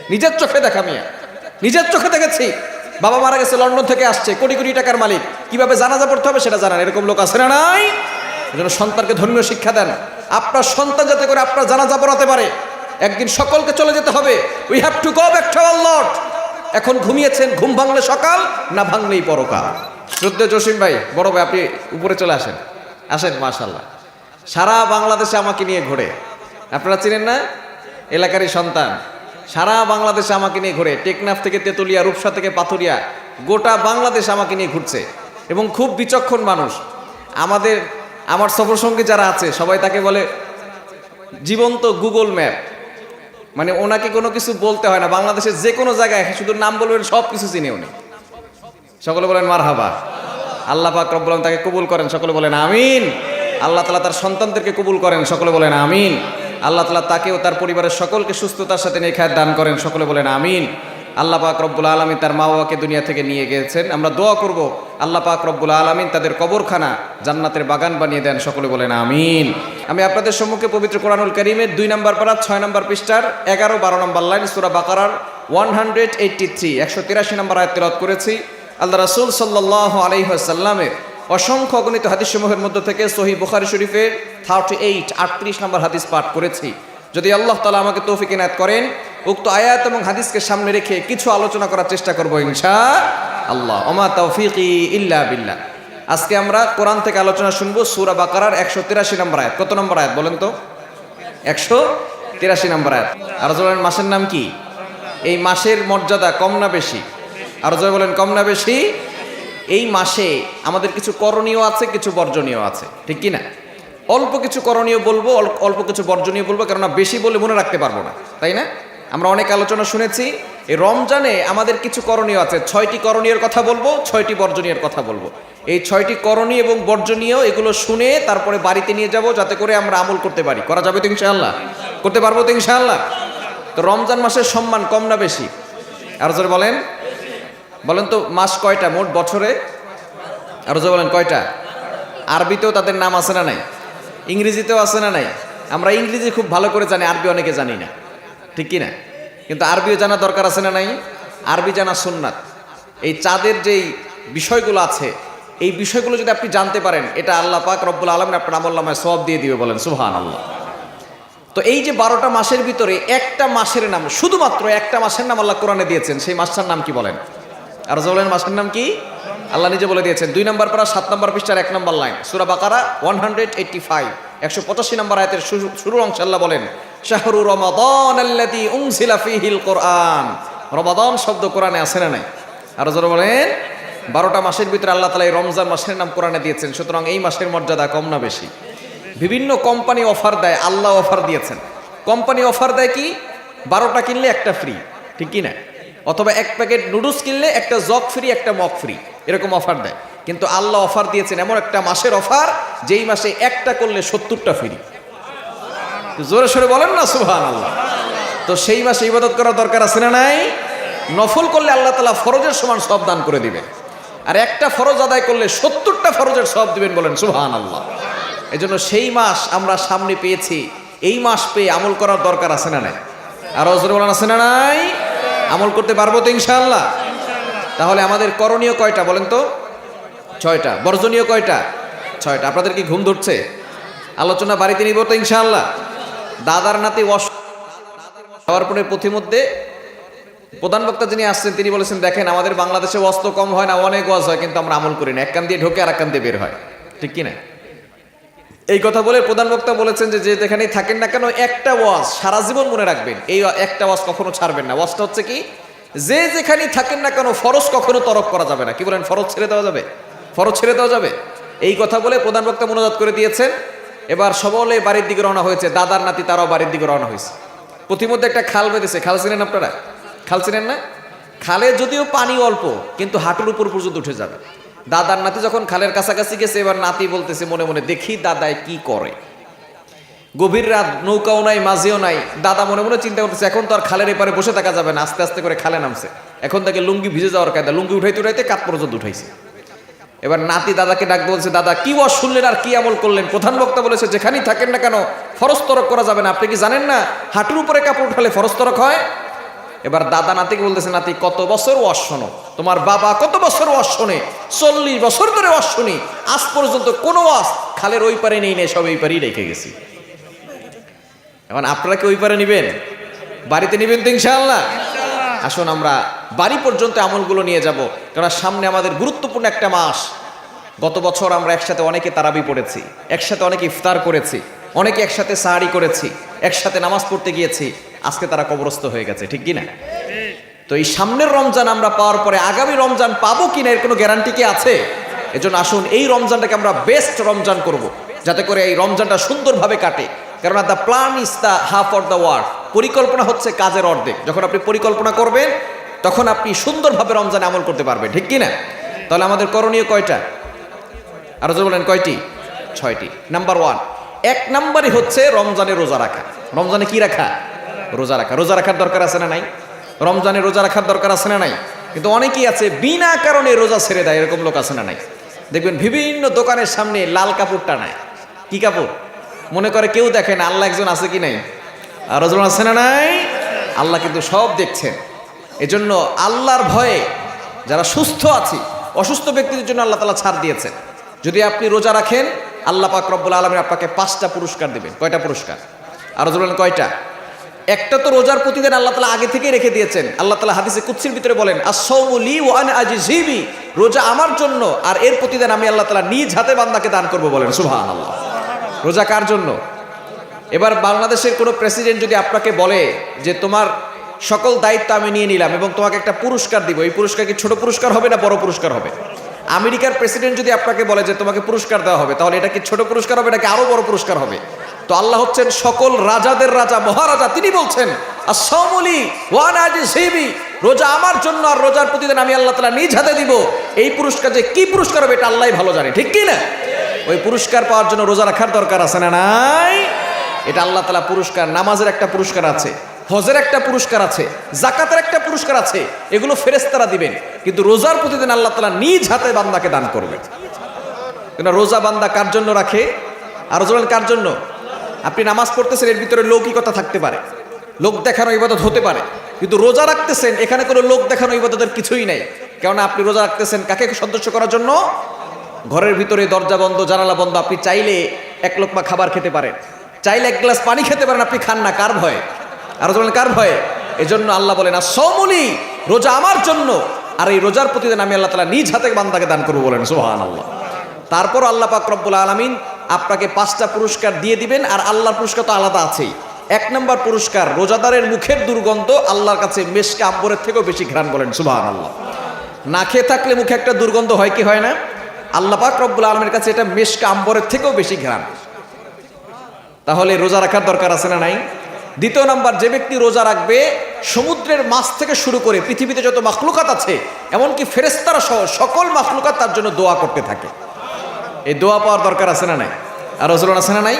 নিজের চোখে দেখা মিয়া, নিজের চোখে দেখেছি। বাবা মারা গেছে, লন্ডন থেকে আসছে, কোটি কোটি টাকার মালিক, কিভাবে জানাজা পড়তে হবে সেটা জানান, এরকম লোক আছে না নাই? এজন্য সন্তানকে ধর্মীয় শিক্ষা দেন। আপনার সন্তান যাতে করে আপনার জানাজা পড়াতে পারে। একদিন সকলকে চলে যেতে হবে। We have to go back to our Lord. এখন ঘুমিয়েছেন, ঘুম ভাঙলে সকাল, না ভাঙলেই পরকাল। শ্রদ্ধেয় জসিম ভাই, বড় ভাই, আপনি উপরে চলে আসেন, আসেন। মাশাআল্লাহ, সারা বাংলাদেশে আমাকে নিয়ে ঘোরে। আপনারা চিনেন না? এলাকারই সন্তান, সারা বাংলাদেশে আমাকে নিয়ে ঘোরে। টেকনাফ থেকে তেতুলিয়া, রূপসা থেকে পাথুরিয়া, গোটা বাংলাদেশ আমাকে নিয়ে ঘুরছে এবং খুব বিচক্ষণ মানুষ। আমার সফরসঙ্গী যারা আছে সবাই তাকে বলে জীবন্ত গুগল ম্যাপ। মানে ওনাকে কোনো কিছু বলতে হয় না, বাংলাদেশের যে কোনো জায়গায় শুধু নাম বলবেন সব কিছু চিনে উনি। সকলে বলেন মারহাবা। আল্লাহ পাক রব্বুল আলামিন তাকে কবুল করেন, সকলে বলেন আমিন। আল্লাহ তাআলা তার সন্তানদেরকে কবুল করেন, সকলে বলেন আমিন। আল্লাহ তাআলা তাকে ও তার পরিবারের সকলকে সুস্থতার সাথে নেখায়াত দান করেন, সকলে বলেন আমিন। আল্লাহ পাক রব্বুল আলামিন তার মা বাবাকে দুনিয়া থেকে নিয়ে গিয়েছেন, আমরা দোয়া করব আল্লাহ পাক রব্বুল আলামিন তাদের কবরখানা জান্নাতের বাগান বানিয়ে দেন, সকলে বলেন আমিন। আমি আপনাদের সম্মুখে পবিত্র কোরআনুল কারীমের 2 নম্বর পারা 6 নম্বর পৃষ্ঠার 11-12 নম্বর লাইন সূরা বাকারার 183 নম্বর আয়াত তেলাওয়াত করেছি। আল্লাহ রাসূল সাল্লাল্লাহু আলাইহি ওয়াসাল্লামের অসংখ্য অগণিত হাদিসসমূহের মধ্য থেকে সহিহ বুখারী শরীফের 38 নম্বর হাদিস পাঠ করেছি। যদি আল্লাহ তাআলা আমাকে তৌফিক ইনায়াত করেন, উক্ত আয়াত এবং হাদিসকে সামনে রেখে কিছু আলোচনা করার চেষ্টা করব ইনশাআল্লাহ। ওমা তাওফীকি ইল্লা বিল্লাহ। আজকে আমরা কোরআন থেকে আলোচনা শুনবো সূরা বাকারার 183 নম্বর আয়াত। কত নম্বর আয়াত বলেন তো? 183 নম্বর আয়াত। আর বলেন মাসের নাম কি? এই মাসের মর্যাদা কম না বেশি? আর জয় বলেন কম না বেশি? এই মাসে আমাদের কিছু করণীয় আছে, কিছু বর্জনীয় আছে, ঠিক কি না? অল্প কিছু করণীয় বলবো, অল্প কিছু বর্জনীয় বলবো, কেননা বেশি বলে মনে রাখতে পারবো না, তাই না? আমরা অনেক আলোচনা শুনেছি। এই রমজানে আমাদের কিছু করণীয় আছে, 6টি করণীয়ের কথা বলবো, 6টি বর্জনীয়ের কথা বলবো। এই 6টি করণীয় এবং বর্জনীয় এগুলো শুনে তারপরে বাড়িতে নিয়ে যাব, যাতে করে আমরা আমল করতে পারি। করা যাবে তো ইনশাআল্লাহ? করতে পারবো তো ইনশাআল্লাহ? তো রমজান মাসের সম্মান কম না বেশি? আর জোরে বলেন, বলেন তো মাস কয়টা মোট বছরে? আর জোরে বলেন কয়টা? আরবিতেও তাদের নাম আছে না নাই? ইংরেজিতেও আছে না নাই? আমরা ইংরেজি খুব ভালো করে জানি, আরবি অনেকে জানি না, ঠিক কি না? কিন্তু আরবিও জানা দরকার আছে না নাই? আরবি জানা সুন্নাত। এই চাঁদের যেই বিষয়গুলো আছে, এই বিষয়গুলো যদি আপনি জানতে পারেন, এটা আল্লাহ পাক রব্বুল আলামিন আপনার আমলনামায় সওয়াব দিয়ে দিবে, বলেন সুবহানাল্লাহ। তো এই যে 12টা মাসের ভিতরে একটা মাসের নাম, শুধুমাত্র একটা মাসের নাম আল্লাহ কোরআনে দিয়েছেন, সেই মাসটার নাম কি বলেন? আর বলেন মাসের নাম কি? আল্লাহ নিজে বলে দিয়েছেন। 2 নম্বর পারা 7 নম্বর পৃষ্ঠার 1 নম্বর লাইন সূরা বাকারা 185 নম্বর আয়াতের শুরুর অংশে আল্লাহ বলেন শাহরু রমাদানাল্লাযী উনজিলা ফীহিল কুরআন। রমাদান শব্দ কোরআনে আছে না নাই? আর জোরে বলেন। 12টা মাসের ভিতরে আল্লাহ তাআলা এই রমজান মাসের নাম কোরআনে দিয়েছেন, সুতরাং এই মাসের মর্যাদা কম না বেশি? বিভিন্ন কোম্পানি অফার দেয়, আল্লাহ অফার দিয়েছেন। কোম্পানি অফার দেয় কি? 12টা কিনলে একটা ফ্রি, ঠিক কি না? অথবা 1 প্যাকেট নুডলস কিনলে একটা জগ ফ্রি, একটা মগ ফ্রি, এরকম অফার দেয়। কিন্তু আল্লাহ অফার দিয়েছেন এমন একটা মাসের অফার, যেই মাসে একটা করলে 70টা ফ্রি। জোরে সোরে বলেন না সুবহানাল্লাহ। তো সেই মাসে ইবাদত করার দরকার আছে না নাই? নফল করলে আল্লাহ তাআলা ফরজের সমান সওয়াব দান করে দিবেন, আর একটা ফরজ আদায় করলে 70টা ফরজের সওয়াব দিবেন, বলেন সুবহানাল্লাহ। এজন্য সেই মাস আমরা সামনে পেয়েছি, এই মাস পেয়ে আমল করার দরকার আছে না নাই? আর জোরে বলেন আছে না নাই? আমল করতে পারবো তো ইনশাআল্লাহ? তাহলে আমাদের করণীয় কয়টা বলেন তো? 6টা। বর্জনীয় কয়টা? 6টা। আপনাদের কি ঘুম ধরছে? আলোচনা বাড়িতে নিব তো ইনশাআল্লাহ। দাদার নাতি হওয়ার পরে প্রতিমধ্যে প্রধান বক্তা যিনি আসছেন তিনি বলেছেন, দেখেন আমাদের বাংলাদেশে ওয়াজ তো কম হয় না, অনেক ওয়াজ হয়, কিন্তু আমরা আমল করি না। এক কান দিয়ে ঢোকে আর এক কান দিয়ে বের হয়, ঠিক কি না? এই কথা বলে প্রধান বক্তা বলেছেন যে যেখানেই থাকেন না কেন একটা ওয়াজ সারা জীবন মনে রাখবেন, এই একটা ওয়াজ কখনো ছাড়বেন না। ওয়াজটা হচ্ছে কি? যে যেখানেই থাকেন না কেন ফরজ কখনো তরক করা যাবে না। কি বলেন? ফরজ ছেড়ে দেওয়া যাবে? ফরজ ছেড়ে দেওয়া যাবে? এই কথা বলে প্রধান বক্তা মোনাজাত করে দিয়েছেন। এবার সবলে বাড়ির দিকে রওনা হয়েছে, দাদার নাতি তারাও বাড়ির দিকে রওনা হয়েছে। প্রতিমধ্যে একটা খাল বেঁধেছে। খাল চিনেন আপনারা? খাল চিনেন না? খালে যদিও পানি অল্প, কিন্তু হাঁটুর উপর পর্যন্ত উঠে যাবে। দাদার নাতি যখন খালের কাছাকাছি গেছে, এবার নাতি বলতেছে মনে মনে, দেখি দাদায় কি করে। গভীর রাত, নৌকাও নাই, মাঝিও নাই। দাদা মনে মনে চিন্তা করতেছে, এখন তো আর খালের এপারে বসে থাকা যাবে না। আস্তে আস্তে করে খালে নামছে। এখন তাকে লুঙ্গি ভিজে যাওয়ার কায়দা, লুঙ্গি উঠাইতে উঠাইতে কাত পর্যন্ত উঠাইছে। এবার নাতি দাদাকে ডাক বলছে, দাদা কি ওয়াজ শুনলেন আর কি আমল করলেন? প্রধান বক্তা বলেছে যেখানেই থাকেন না কেন ফরজ তরক করা যাবে না। আপনি কি জানেন না হাঁটুর উপরে কাপড় উঠালে ফরজ তরক হয়? এবার দাদা নাতিকে বলতেছে, নাতি কত বছর ওয়াজ শোনো, তোমার বাবা কত বছর ওয়াজ শোনে, 40 বছর ধরে ওয়াজ শুনি, আজ পর্যন্ত কোনো ওয়াজ খালের ওই পারে নেই নেই, সব এই পারেই রেখে গেছি। এখন আপনারা কি ওই পারে নিবেন? বাড়িতে নিবেন তো ইনশাআল্লাহ? আসুন আমরা বাড়ি পর্যন্ত আমলগুলো নিয়ে যাব, কারণ সামনে আমাদের গুরুত্বপূর্ণ একটা মাস। গত বছর আমরা একসাথে অনেকে তারাবি পড়েছি, একসাথে অনেকে ইফতার করেছি, অনেকে একসাথে সাহারি করেছি, একসাথে নামাজ পড়তে গিয়েছি। আজকে তারা কবরস্থ হয়ে গেছে, ঠিক কিনা? তো এই সামনের রমজান আমরা পাওয়ার পরে আগামী রমজান পাবো কিনা এর কোনো গ্যারান্টি কি আছে? এজন্য আসুন এই রমজানটাকে আমরা বেস্ট রমজান করব, যাতে করে এই রমজানটা সুন্দরভাবে কাটে। কারণ the plan is the half of the work, পরিকল্পনা হচ্ছে কাজের অর্ধেক। যখন আপনি পরিকল্পনা করবেন তখন আপনি সুন্দরভাবে রমজানে আমল করতে পারবেন, ঠিক কিনা? তাহলে আমাদের করণীয় কয়টা? আরো জোরে বলেন, কয়টি? 6টি। নাম্বার 1, 1 নম্বরই হচ্ছে রমজানে রোজা রাখা। রমজানে কি রাখা? রোজা রাখা। রোজা রাখার দরকার আছে না নাই? রমজানে রোজা রাখার দরকার আছে না নাই? কিন্তু অনেকেই আছে বিনা কারণে রোজা ছেড়ে দেয়, এরকম লোক আছে না নাই? দেখবেন বিভিন্ন দোকানের সামনে লাল কাপড় টানায়। কি কাপড়? মনে করে কেউ দেখে না, আল্লাহ একজন আছে কি নাই? আর একজন আছে না নাই? আল্লাহ কিন্তু সব দেখছেন। এজন্য আল্লাহর ভয়ে যারা সুস্থ আছি, অসুস্থ ব্যক্তিদের জন্য আল্লাহ তাআলা ছাড় দিয়েছেন। যদি আপনি রোজা রাখেন, আল্লাহ পাক রব্বুল আলামিন আপনাকে 5টা পুরস্কার দিবেন। কয়টা পুরস্কার? আরো বলেন কয়টা? একটা তো রোজার প্রতিদিন আল্লাহ তাআলা আগে থেকেই রেখে দিয়েছেন। আল্লাহ তাআলা হাদিসে কুদসির ভিতরে বলেন, আস-সাওমু লি ওয়া আনা আজজি বি, রোজা আমার জন্য আর এর প্রতিদিন আমি আল্লাহ তাআলা নিজ হাতে বান্দাকে দান করব। বলেন সুবহানাল্লাহ। রোজা কার জন্য? এবার বাংলাদেশের কোনো প্রেসিডেন্ট যদি আপনাকে বলে যে তোমার সকল দায়িত্ব আমি নিয়ে নিলাম এবং তোমাকে একটা পুরস্কার দিব, এই পুরস্কার কি ছোট পুরস্কার হবে না বড় পুরস্কার হবে? আমেরিকার প্রেসিডেন্ট যদি আপনাকে বলে যে তোমাকে পুরস্কার দেওয়া হবে, তাহলে এটা কি ছোট পুরস্কার হবে নাকি আরো বড় পুরস্কার হবে? তো আল্লাহ হচ্ছেন সকল রাজাদের রাজা, মহারাজা। তিনি বলছেন, আস-সাওমু লি ওয়া আনা আজজি বি, রোজা আমার জন্য আর রোজার প্রতিদিন আমি আল্লাহ তাআলা নিজ হাতে দিব। এই পুরস্কার যে কি পুরস্কার হবে এটা আল্লাহই ভালো জানে, ঠিক কি না? ওই পুরস্কার পাওয়ার জন্য রোজা রাখার দরকার আছে না নাই? এটা আল্লাহ তাআলা পুরস্কার। নামাজের একটা পুরস্কার আছে, হজের একটা পুরস্কার আছে, জাকাতের একটা পুরস্কার আছে, এগুলো ফেরেশতারা দিবেন। কিন্তু রোজার প্রতিদিন আল্লাহ তাআলা নিজ হাতে বান্দাকে দান করবেন। কেন রোজা বান্দা কার জন্য রাখে? আরো বলেন কার জন্য? আপনি নামাজ পড়তেছেন, এর ভিতরে লৌকিকতা থাকতে পারে, লোক দেখানো ইবাদত হতে পারে, কিন্তু রোজা রাখতেছেন, এখানে কোনো লোক দেখানো ইবাদতের কিছুই নাই। কেননা আপনি রোজা রাখতেছেন কাকে সন্তুষ্ট করার জন্য? ঘরের ভিতরে দরজা বন্ধ, জানালা বন্ধ, আপনি চাইলে 1 লোকমা খাবার খেতে পারেন, চাইলে 1 গ্লাস পানি খেতে পারেন, আপনি খান না। কার ভয়ে? আরো বলেন কার ভয়ে? এজন্য আল্লাহ বলেন, আস-সাওমু লি, রোজা আমার জন্য আর এই রোজার প্রতিদিন আমি আল্লাহ তাআলা নিজ হাতে বান্দাকে দান করব। বলেন সুবহানাল্লাহ। তারপর আল্লাহ পাক রব্বুল আলামিন আপনাকে 5টা পুরস্কার দিয়ে দিবেন, আর আল্লাহর পুরস্কার তো আলাদা আছেই। 1 নম্বর পুরস্কার, রোজাদারের মুখের দুর্গন্ধ আল্লাহর কাছে মেশকে আম্বরের থেকেও বেশি ঘ্রাণ। বলেন সুবহানাল্লাহ। না খেয়ে থাকলে মুখে একটা দুর্গন্ধ হয় কি হয় না? আল্লাহ পাক রব্বুল আলামিনের কাছে এটা মেশকে আম্বরের থেকেও বেশি ঘ্রাণ। তাহলে রোজা রাখার দরকার আছে না নাই? 2 নাম্বার, যে ব্যক্তি রোজা রাখবে, সমুদ্রের মাছ থেকে শুরু করে পৃথিবীতে যত মাখলুকাত আছে, এমনকি ফেরেশতারা সহ সকল মাখলুকাত তার জন্য দোয়া করতে থাকে। এই দোয়া পাওয়ার দরকার আছে না নাই? আর রাসূলুল্লাহ আছে না নাই?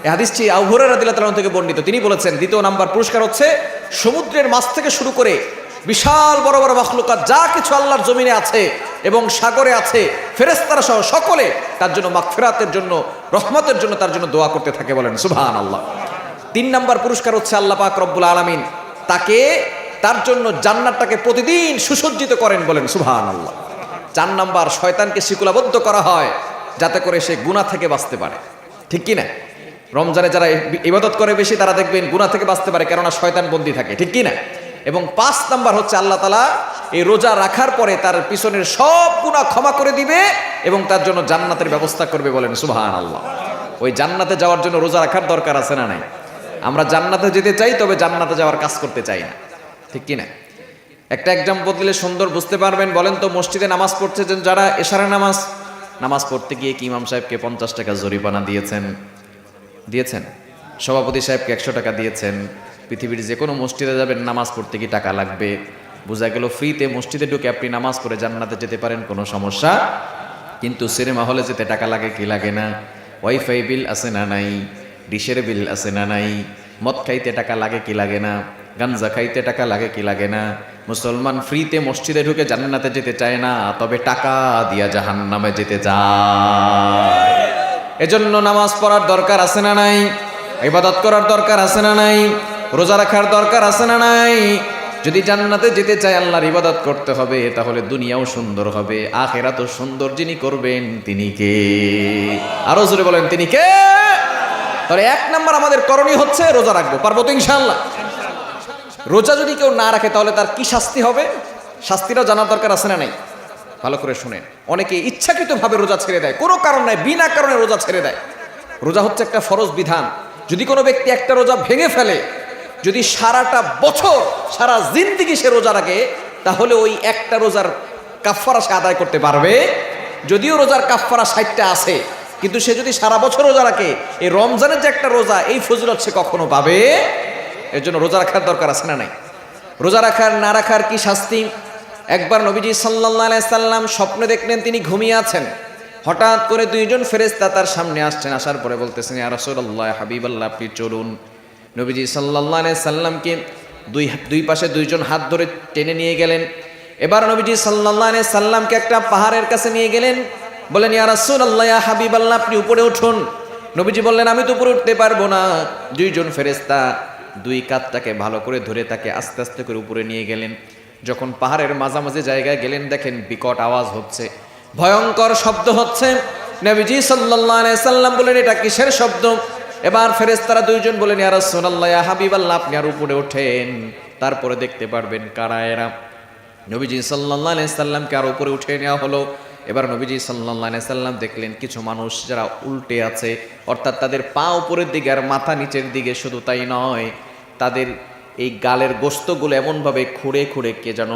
এই হাদিসটি আবু হুরায়রা রাদিয়াল্লাহু তাআলা থেকে বর্ণিত। তিনি বলেছেন, 2 নাম্বার পুরস্কার হচ্ছে সমুদ্রের মাছ থেকে শুরু করে বিশাল বড় বড় মাখলুকাত যা কিছু আল্লাহর জমিনে আছে এবং সাগরে আছে, ফেরেশতারা সহ সকলে তার জন্য মাগফিরাতের জন্য, রহমতের জন্য তার জন্য দোয়া করতে থাকে। বলেন সুবহানাল্লাহ। 3 নাম্বার পুরস্কার হচ্ছে আল্লাহ পাক রব্বুল আলামিন তাকে, তার জন্য জান্নাতটাকে প্রতিদিন সুসজ্জিত করেন। বলেন সুবহানাল্লাহ। 4 নাম্বার, শয়তানকে শিকলাবদ্ধ করা হয় যাতে করে সে গুনাহ থেকে বাঁচতে পারে, ঠিক কি না? রমজানে যারা ইবাদত করে বেশি, তারা দেখবেন গুনাহ থেকে বাঁচতে পারে, কেননা শয়তান বন্দী থাকে, ঠিক কি না? এবং 5 নাম্বার হচ্ছে আল্লাহ তাআলা এই রোজা রাখার পরে তার পিছনের সব গুনাহ ক্ষমা করে দিবে এবং তার জন্য জান্নাতের ব্যবস্থা করবে। বলেন সুবহানাল্লাহ। ওই জান্নাতে যাওয়ার জন্য রোজা রাখার দরকার আছে না নাই? আমরা জান্নাতে যেতে চাই, তবে জান্নাতে যাওয়ার কাজ করতে চাই না, ঠিক কি না? একটা এক্সাম্পল দিলে সুন্দর বুঝতে পারবেন। বলেন তো, মসজিদে নামাজ পড়ছে যারা, এশারের নামাজ পড়তে গিয়ে কি ইমাম সাহেবকে 50 টাকা জরিমানা দিয়েছেন? সভাপতি সাহেবকে 100 টাকা দিয়েছেন। পৃথিবীর যে কোনো মসজিদে যাবেন, নামাজ পড়তে কি টাকা লাগবে? বোঝা গেল ফ্রিতে মসজিদে ঢুকে আপনি নামাজ পড়ে জান্নাতে যেতে পারেন, কোনো সমস্যা। কিন্তু সিনেমা হলে যেতে টাকা লাগে কি লাগে না? ওয়াইফাই বিল আছে না নাই? ডিশের বিল আছে না নাই? মদ খাইতে টাকা লাগে কি লাগে না? গাঞ্জা খাইতে টাকা লাগে কি লাগে না? মুসলমান ফ্রিতে মসজিদে ঢুকে জান্নাতে যেতে চায় না, তবে টাকা দিয়া জাহান্নামে যেতে চায়। এজন্য নামাজ পড়ার দরকার আছে না নাই? ইবাদত করার দরকার আছে না নাই? রোজা রাখার দরকার আছে না নাই? যদি জান্নাতে যেতে চায় আল্লাহর ইবাদত করতে হবে, তাহলে দুনিয়াও সুন্দর হবে, আখিরাতও সুন্দর। যিনি করবেন তিনি কে? আরো জোরে বলেন তিনি কে? তাহলে এক নাম্বার আমাদের করণীয় হচ্ছে রোজা রাখবো। পারবো তো ইনশাআল্লাহ? রোজা যদি কেউ না রাখে তাহলে তার কি শাস্তি হবে? শাস্তিটাও জানার দরকার আছে না নাই? ভালো করে শুনেন। অনেকে ইচ্ছাকৃতভাবে রোজা ছেড়ে দেয়, কোনো কারণ নাই, বিনা কারণে রোজা ছেড়ে দেয়। রোজা হচ্ছে একটা ফরজ বিধান। যদি কোনো ব্যক্তি একটা রোজা ভেঙে ফেলে, যদি সারাটা বছর সারা জিন্দেগি সে রোজা রাখে, তাহলে ওই একটা রোজার কাফফারা সে আদায় করতে পারবে। যদিও রোজার কাফফারা 60টা আছে, কিন্তু সে যদি সারা বছর রোজা রাখে, এই রমজানের যে একটা রোজা, এই ফজিলত সে কখনো পাবে। এর জন্য রোজা রাখার দরকার আছে না নাই? রোজা রাখার না রাখার কি শাস্তি? একবার নবীজি সাল্লাল্লাহু আলাইহি সাল্লাম স্বপ্নে দেখলেন তিনি ঘুমিয়ে আছেন। হঠাৎ করে দুইজন ফেরেশতা তার সামনে আসছেন। আসার পরে বলতেছেন, ইয়া রাসূলুল্লাহ, হাবিবাল্লাহ, আপনি চলুন। নবীজি সাল্লাল্লাহু আলাইহি সাল্লামকে দুই পাশে দুইজন হাত ধরে টেনে নিয়ে গেলেন। এবার নবীজি সাল্লাল্লাহু আলাইহি সাল্লামকে একটা পাহাড়ের কাছে নিয়ে গেলেন। বলেন, ইয়া রাসূলুল্লাহ, ইয়া হাবিবাল্লাহ, আপনি উপরে উঠুন। নবীজি বললেন, আমি তো উপরে উঠতে পারবো না। দুইজন ফেরেশতা দুই কাঁধটাকে ভালো করে ধরে তাকে আস্তে আস্তে করে উপরে নিয়ে গেলেন। যখন পাহাড়ের মাঝামাঝি জায়গায় গেলেন, দেখেন বিকট আওয়াজ হচ্ছে, ভয়ঙ্কর শব্দ হচ্ছে। নবীজি সাল্লাল্লাহু আলাইহি সাল্লাম বলেন, এটা কিসের শব্দ? এবার ফেরেশতারা দুইজন বলেন, ইয়া রাসূলুল্লাহ, ইয়া হাবিবাল্লাহ, আপনি আর উপরে ওঠেন, তারপরে দেখতে পারবেন কারা এরা। নবীজি সাল্লাল্লাহু আলাইহি সাল্লামকে আর উপরে উঠে নেওয়া হলো। এবার নবীজি সাল্লাল্লাহু আলাইহি সাল্লাম দেখলেন কিছু মানুষ যারা উল্টে আছে, অর্থাৎ তাদের পা উপরের দিকে আর মাথা নিচের দিকে। শুধু তাই নয়, তাদের এই গালের গোস্তগুলো এমনভাবে খুঁড়ে খুঁড়ে কে যেন